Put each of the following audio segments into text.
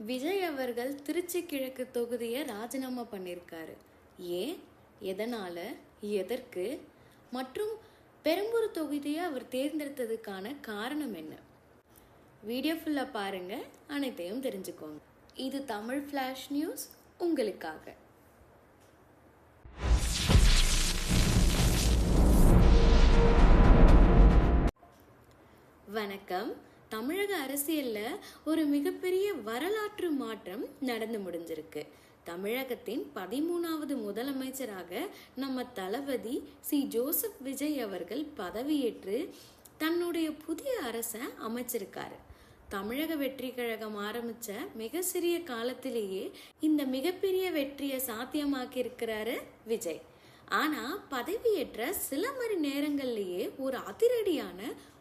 விஜய் அவர்கள் திருச்சி கிழக்கு தொகுதியை ராஜினாமா பண்ணியிருக்காரு. ஏன், எதனால, எதற்கு மற்றும் பெரம்பூர் தொகுதியை அவர் தேர்ந்தெடுத்ததுக்கான காரணம் என்ன? வீடியோ ஃபுல்லாக பாருங்க, அனைத்தையும் தெரிஞ்சுக்கோங்க. இது தமிழ் ஃப்ளாஷ் நியூஸ் உங்களுக்காக. வணக்கம். தமிழக அரசியலில் ஒரு மிகப்பெரிய வரலாற்று மாற்றம் நடந்து முடிஞ்சிருக்கு. தமிழகத்தின் 13வது முதலமைச்சராக நம்ம தளபதி ஜோசப் விஜய் அவர்கள் பதவியேற்று தன்னுடைய புதிய அரசை அமைச்சிருக்காரு. தமிழக வெற்றி கழகம் ஆரம்பிச்ச மிக சிறிய காலத்திலேயே இந்த மிகப்பெரிய வெற்றியை சாத்தியமாக்கி இருக்கிறாரு விஜய். ஆனா பதவியேற்ற சில மணி நேரங்கள்லயே ஒரு அதிரடியான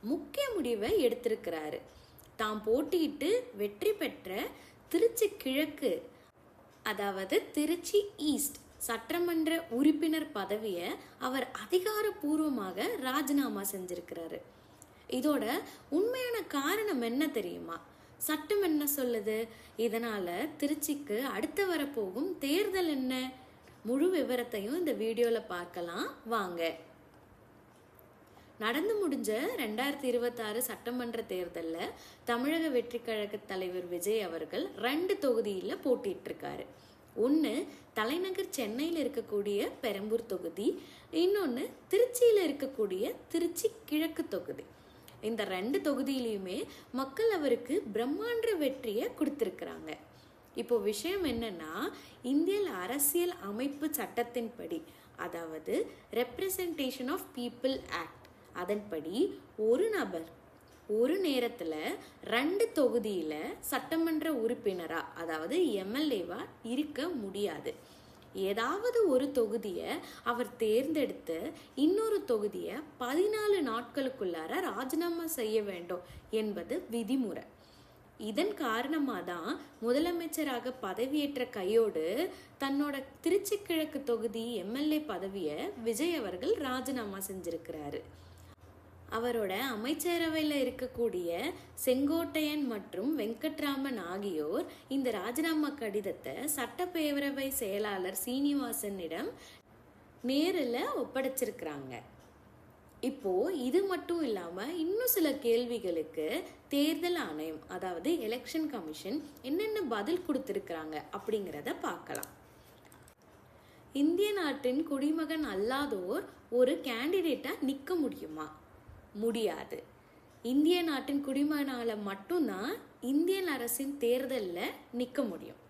முக்கிய முடிவை எடுத்திருக்கிறாரு. தாம் போட்டியிட்டு வெற்றி பெற்ற திருச்சி கிழக்கு, அதாவது திருச்சி ஈஸ்ட் சட்டமன்ற உறுப்பினர் பதவியை அவர் அதிகாரப்பூர்வமாக ராஜினாமா செஞ்சிருக்கிறாரு. இதோட உண்மையான காரணம் என்ன தெரியுமா? சட்டம் என்ன சொல்லுது? இதனால திருச்சிக்கு அடுத்து வரப்போகும் தேர்தல் என்ன? முழு விவரத்தையும் இந்த வீடியோவில் பார்க்கலாம் வாங்க. நடந்து முடிஞ்ச 2026 சட்டமன்ற தேர்தலில் தமிழக வெற்றி கழக தலைவர் விஜய் அவர்கள் 2 தொகுதியில் போட்டிட்டு இருக்காரு. ஒன்று தலைநகர் சென்னையில் இருக்கக்கூடிய பெரம்பூர் தொகுதி, இன்னொன்று திருச்சியில் இருக்கக்கூடிய திருச்சி கிழக்கு தொகுதி. இந்த 2 தொகுதியிலையுமே மக்கள் அவருக்கு பிரம்மாண்ட வெற்றியை கொடுத்திருக்கிறாங்க. இப்போ விஷயம் என்னன்னா, இந்திய அரசியல் அமைப்பு சட்டத்தின்படி, அதாவது ரெப்ரசன்டேஷன் ஆஃப் பீப்புள் ஆக்ட், அதன்படி ஒரு நபர் ஒரு நேரத்துல 2 தொகுதியில சட்டமன்ற உறுப்பினரா, அதாவது எம்எல்ஏவா இருக்க முடியாது. ஏதாவது ஒரு தொகுதியை அவர் தேர்ந்தெடுத்து இன்னொரு தொகுதியை 14 நாட்களுக்குள்ளார ராஜினாமா செய்ய வேண்டும் என்பது விதிமுறை. இதன் காரணமாக தான் முதலமைச்சராக பதவியேற்ற கையோடு தன்னோட திருச்சி கிழக்கு தொகுதி எம்எல்ஏ பதவியை விஜய் அவர்கள் ராஜினாமா செஞ்சிருக்கிறாரு. அவரோட அமைச்சரவையில் இருக்கக்கூடிய செங்கோட்டையன் மற்றும் வெங்கட்ராமன் ஆகியோர் இந்த ராஜினாமா கடிதத்தை சட்டப்பேரவை செயலாளர் சீனிவாசனிடம் நேரில் ஒப்படைச்சிருக்கிறாங்க. இப்போ இது மட்டும் இல்லாம இன்னும் சில கேள்விகளுக்கு தேர்தல் ஆணையம், அதாவது எலெக்ஷன் கமிஷன் என்னென்ன பதில் கொடுத்திருக்கிறாங்க அப்படிங்கிறத பார்க்கலாம். இந்திய நாட்டின் குடிமகன் அல்லாதோர் ஒரு கேண்டிடேட்டா நிக்க முடியுமா? முடியாது. இந்திய நாட்டின் குடிமகனால மட்டும்தான் இந்திய அரசின் தேர்தலில் நிக்க முடியும்.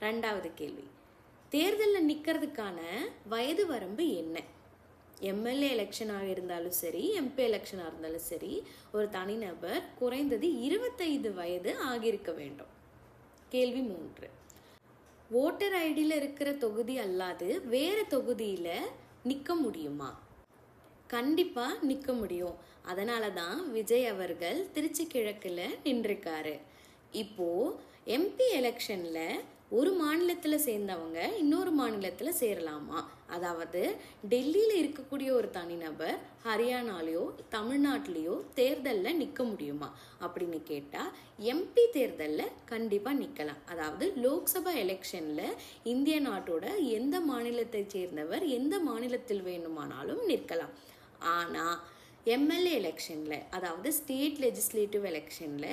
2வது கேள்வி, தேர்தலில் நிக்கிறதுக்கான வயது வரம்பு என்ன? எம்எல்ஏ எலெக்ஷனாக இருந்தாலும் சரி, எம்பி எலெக்ஷனாக இருந்தாலும் சரி, ஒரு தனிநபர் குறைந்தது 25 வயது ஆகியிருக்க வேண்டும். கேள்வி 3, ஓட்டர் ஐடியில் இருக்கிற தொகுதி அல்லாது வேற தொகுதியில் நிற்க முடியுமா? கண்டிப்பாக நிற்க முடியும். அதனால தான் விஜய் அவர்கள் திருச்சி கிழக்கில் நின்றிருக்காரு. இப்போது எம்பி எலெக்ஷனில் ஒரு மாநிலத்தில் சேர்ந்தவங்க இன்னொரு மாநிலத்தில் சேரலாமா? அதாவது டெல்லியில் இருக்கக்கூடிய ஒரு தனிநபர் ஹரியானாலேயோ தமிழ்நாட்டிலேயோ தேர்தலில் நிற்க முடியுமா அப்படின்னு கேட்டால், எம்பி தேர்தலில் கண்டிப்பாக நிற்கலாம். அதாவது லோக்சபா எலெக்ஷனில் இந்திய நாட்டோட எந்த மாநிலத்தை சேர்ந்தவர் எந்த மாநிலத்தில் வேணுமானாலும் நிற்கலாம். ஆனால் எம்எல்ஏ எலெக்ஷனில், அதாவது ஸ்டேட் லெஜிஸ்லேட்டிவ் எலெக்ஷனில்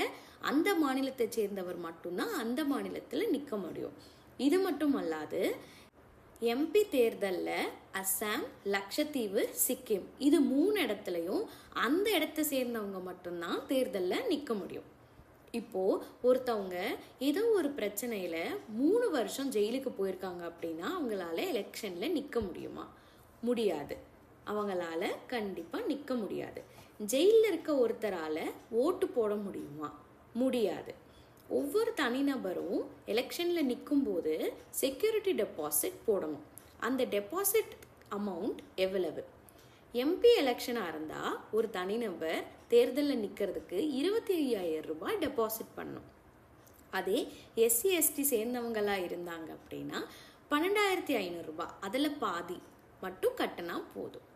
அந்த மாநிலத்தை சேர்ந்தவர் மட்டும்தான் அந்த மாநிலத்தில் நிற்க முடியும். இது மட்டும் அல்லாது எம்பி தேர்தலில் அசாம், லட்சத்தீவு, சிக்கிம் இது 3 இடத்துலையும் அந்த இடத்தை சேர்ந்தவங்க மட்டும்தான் தேர்தலில் நிற்க முடியும். இப்போது ஒருத்தவங்க ஏதோ ஒரு பிரச்சனையில் 3 வருஷம் ஜெயிலுக்கு போயிருக்காங்க அப்படின்னா அவங்களால எலெக்ஷனில் நிற்க முடியுமா? முடியாது. அவங்களால கண்டிப்பாக நிற்க முடியாது. ஜெயிலில் இருக்க ஒருத்தரால் ஓட்டு போட முடியுமா? முடியாது. ஒவ்வொரு தனிநபரும் எலெக்ஷனில் நிற்கும் போது செக்யூரிட்டி டெபாசிட் போடணும். அந்த டெபாசிட் அமௌண்ட் எவ்வளவு? எம்பி எலெக்ஷனாக இருந்தால் ஒரு தனிநபர் தேர்தலில் நிற்கிறதுக்கு 25,000 ரூபாய் டெபாசிட் பண்ணணும். அதே எஸ்சி எஸ்டி சேர்ந்தவங்களாக இருந்தாங்க அப்படின்னா 12,500 ரூபாய், அதில் பாதி மட்டும் கட்டினா போதும்.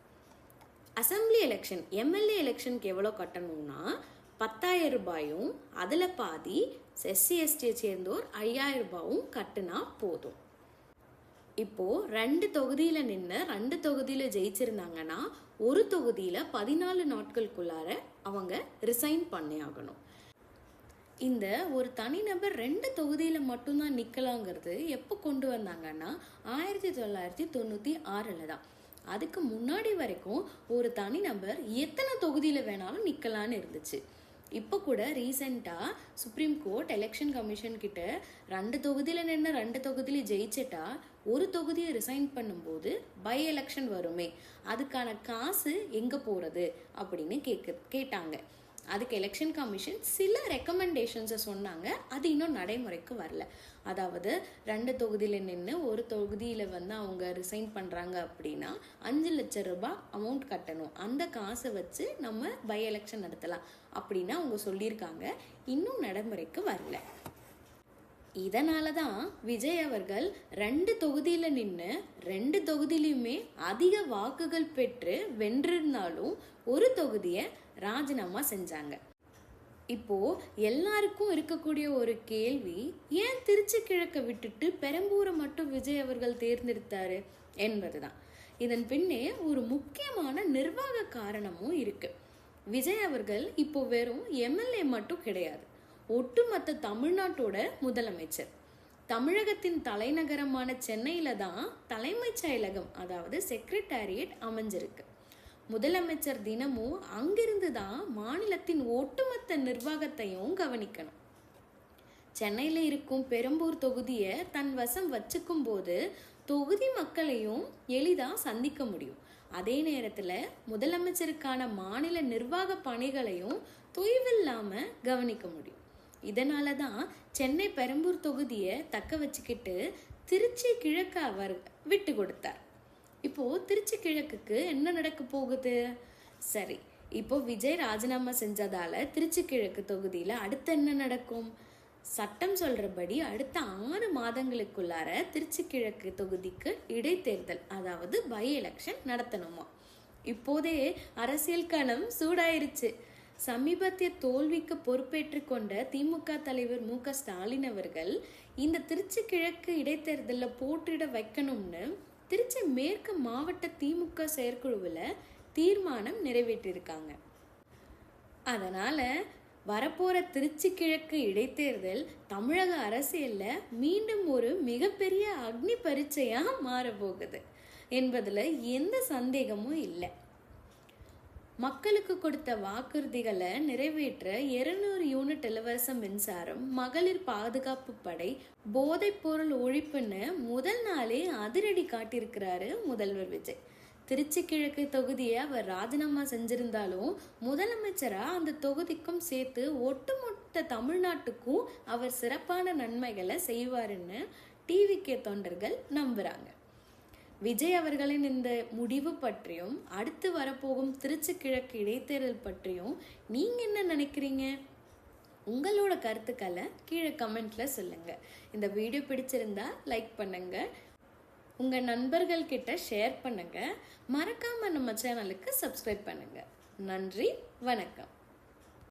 அசம்பிளி எலெக்ஷன், எம்எல்ஏ எலெக்ஷனுக்கு எவ்வளோ கட்டணும்னா 10,000 ரூபாயும் அதில் பாதி SC/STயை சேர்ந்தோர் 5000 ரூபாயும் கட்டுனா போதும். இப்போ 2 தொகுதியில நின்று 2 தொகுதியில ஜெயிச்சிருந்தாங்கன்னா ஒரு தொகுதியில 14 நாட்களுக்குள்ளார அவங்க ரிசைன் பண்ணி ஆகணும். இந்த ஒரு தனிநபர் 2 தொகுதியில மட்டும்தான் நிக்கலாங்கிறது எப்போ கொண்டு வந்தாங்கன்னா 1996 தான். அதுக்கு முன்னாடி வரைக்கும் ஒரு தனிநபர் எத்தனை தொகுதியில வேணாலும் நிக்கலான்னு இருந்துச்சு. இப்போ கூட ரீசெண்டாக சுப்ரீம் கோர்ட் எலெக்ஷன் கமிஷன் கிட்ட 2 தொகுதியில் நின்று 2 தொகுதியில் ஜெயிச்சிட்டா ஒரு தொகுதியை ரிசைன் பண்ணும்போது பை எலெக்ஷன் வருமே, அதுக்கான காசு எங்கே போகிறது அப்படின்னு கேட்டாங்க. அதுக்கு எலெக்ஷன் கமிஷன் சில ரெக்கமெண்டேஷன்ஸை சொன்னாங்க. அது இன்னும் நடைமுறைக்கு வரல. அதாவது 2 தொகுதியில் நின்று ஒரு தொகுதியில் அவங்க ரிசைன் பண்ணுறாங்க அப்படின்னா 5 லட்சம் ரூபாய் அமௌண்ட் கட்டணும். அந்த காசை வச்சு நம்ம பை எலெக்ஷன் நடத்தலாம் அப்படின்னு அவங்க சொல்லியிருக்காங்க. இன்னும் நடைமுறைக்கு வரல. இதனால தான் விஜய் அவர்கள் 2 தொகுதியில் நின்று 2 தொகுதியிலுமே அதிக வாக்குகள் பெற்று வென்றிருந்தாலும் ஒரு தொகுதியை ராஜினாமா செஞ்சாங்க. இப்போ எல்லாருக்கும் இருக்கக்கூடிய ஒரு கேள்வி, ஏன் திருச்சி கிழக்கை விட்டுட்டு பெரம்பூரை மட்டும் விஜய் அவர்கள் தேர்ந்தெடுத்தாரு என்பதுதான். இதன் பின்னே ஒரு முக்கியமான நிர்வாக காரணமும் இருக்கு. விஜய் அவர்கள் இப்போ வெறும் MLA மட்டும் கிடையாது, ஒட்டுமொத்த தமிழ்நாட்டோட முதலமைச்சர். தமிழகத்தின் தலைநகரமான சென்னையில தான் தலைமைச் செயலகம், அதாவது செக்ரட்டேரியட் அமைஞ்சிருக்கு. முதலமைச்சர் தினமும் அங்கிருந்து தான் மாநிலத்தின் ஒட்டுமொத்த நிர்வாகத்தையும் கவனிக்கணும். சென்னையில் இருக்கும் பெரம்பூர் தொகுதியை தன் வசம் வச்சுக்கும் போது தொகுதி மக்களையும் எளிதாக சந்திக்க முடியும். அதே நேரத்தில் முதலமைச்சருக்கான மாநில நிர்வாக பணிகளையும் தொய்வில்லாமல் கவனிக்க முடியும். இதனால தான் சென்னை பெரம்பூர் தொகுதியை தக்க வச்சுக்கிட்டு திருச்சி கிழக்கு அவர் விட்டு கொடுத்தார். இப்போ திருச்சி கிழக்குக்கு என்ன நடக்க போகுது? சரி, இப்போ விஜய் ராஜினாமா செஞ்சதால திருச்சி கிழக்கு தொகுதியில அடுத்து என்ன நடக்கும்? சட்டம் சொல்றபடி அடுத்த 6 மாதங்களுக்குள்ளார திருச்சி கிழக்கு தொகுதிக்கு இடைத்தேர்தல், அதாவது பை எலெக்ஷன் நடத்தணுமா. இப்போதே அரசியல் களம் சூடாயிருச்சு. சமீபத்திய தோல்விக்கு பொறுப்பேற்று கொண்ட திமுக தலைவர் MK ஸ்டாலின் அவர்கள் இந்த திருச்சி கிழக்கு இடைத்தேர்தலில் போட்டியிட வைக்கணும்னு திருச்சி மேற்கு மாவட்ட திமுக செயற்குழுவில் தீர்மானம் நிறைவேற்றியிருக்காங்க. அதனால வரப்போற திருச்சி கிழக்கு இடைத்தேர்தல் தமிழக அரசியல்ல மீண்டும் ஒரு மிகப்பெரிய அக்னி பரீட்சையா மாறப்போகுது என்பதுல எந்த சந்தேகமும் இல்லை. மக்களுக்கு கொடுத்த வாக்குறுதிகளை நிறைவேற்ற 200 யூனிட் இலவச மின்சாரம், மகளிர் பாதுகாப்பு படை, போதைப் பொருள் ஒழிப்புன்னு முதல் நாளே அதிரடி காட்டியிருக்கிறாரு முதல்வர் விஜய். திருச்சி கிழக்கு தொகுதியை அவர் ராஜினாமா செஞ்சிருந்தாலும் முதலமைச்சரா அந்த தொகுதிக்கும் சேர்த்து ஒட்டுமொத்த தமிழ்நாட்டுக்கும் அவர் சிறப்பான நன்மைகளை செய்வாருன்னு TVK தொண்டர்கள் நம்புறாங்க. விஜய் அவர்களின் இந்த முடிவு பற்றியும் அடுத்து வரப்போகும் திருச்சி கிழக்கு இடைத்தேர்தல் பற்றியும் நீங்க என்ன நினைக்கிறீங்க? உங்களோட கருத்துக்களை கீழே கமெண்ட்ல சொல்லுங்க. இந்த வீடியோ பிடிச்சிருந்தா லைக் பண்ணுங்க, உங்க நண்பர்கள் கிட்ட ஷேர் பண்ணுங்க, மறக்காம நம்ம சேனலுக்கு சப்ஸ்கிரைப் பண்ணுங்க. நன்றி, வணக்கம்.